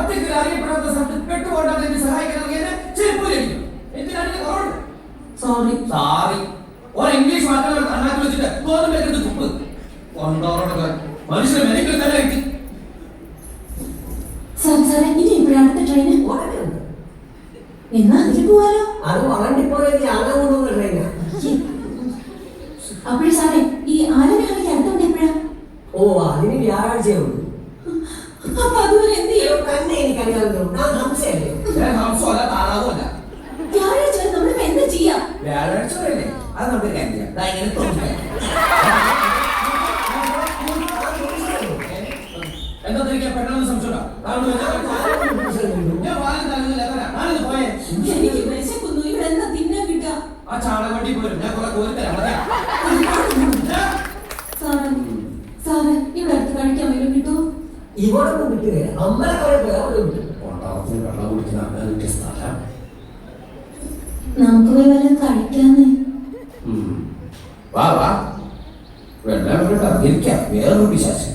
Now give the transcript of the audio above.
സത്യത്തിൽ അറിയപ്പെടാത്ത സ്ഥലത്ത് പെട്ടുപോകാതെ എന്നെ സഹായിക്കാൻ ചെരുപ്പിലേക്കും എന്തിനാണ് കുറവുണ്ട്. സോറി സോറി ഒരു ഇംഗ്ലീഷ് മാത്രമേ കണ്ണാക്കി വെച്ചിട്ട് ഗോതമ്പേക്കത്ത് തുപ്പ് കൊണ്ടോറൊക്കെ മനുഷ്യരെ മെഡിക്കൽ തന്നെ കിട്ടി. സാറേ ഇനി ഇപ്പോഴാണ് ട്രെയിന് എന്നാ അതിൽ പോവാലോ. അത് വളണ്ടിപ്പോയത് ആന കൊണ്ടുവന്ന ട്രെയിനാ. അപ്പോഴേ സാറേ ഈ ആനനെ കളിക്ക് അടുത്തുണ്ട് എപ്പോഴാ? ഓ അതിന് വ്യാഴാഴ്ചയുള്ളൂ. അപ്പൊ അതുവരെ എന്ത് ചെയ്യും? തന്നെ എനിക്കറിയാമല്ലോ. ഞാൻ ഹംസയല്ലേ. ഹംസമല്ല താറാവുമല്ല. വ്യാഴാഴ്ച നമ്മളിപ്പോ എന്താ ചെയ്യാ? വ്യാഴാഴ്ച വരല്ലേ അത് നമുക്ക് കാര്യം ചെയ്യാം. ഇങ്ങനെ തോന്നില്ല എന്താ തിരിക്കാൻ പെട്ടെന്ന് സംശയം. ഞാൻ വാങ്ങി തരുന്നില്ല ഞാനിത് പോയേ. എനിക്ക് വിശക്കുന്നു. ഇവിടെ എന്താ തിന്നാൻ കിട്ടാ? ആ ചാണകവണ്ടി പോരും ഞാൻ കുറെ കോരിത്തരാം. സാറേ ഇവിടെ അടുത്ത് കഴിക്കാൻ വരും കിട്ടുമോ? ഇവിടെ കിട്ടുകയില്ല. അമ്പലക്കുറെ വേറെ കിട്ടും. കൊണ്ടാവത്തിന് വെള്ളം കുടിക്കുന്ന അങ്ങനെ കിട്ടിയ സ്ഥലം. നമുക്ക് പോയി വല്ലതും കഴിക്കാന്ന്. വാ വാ വെള്ളം ഇരിക്കാം വേറൊരു വിശേഷം.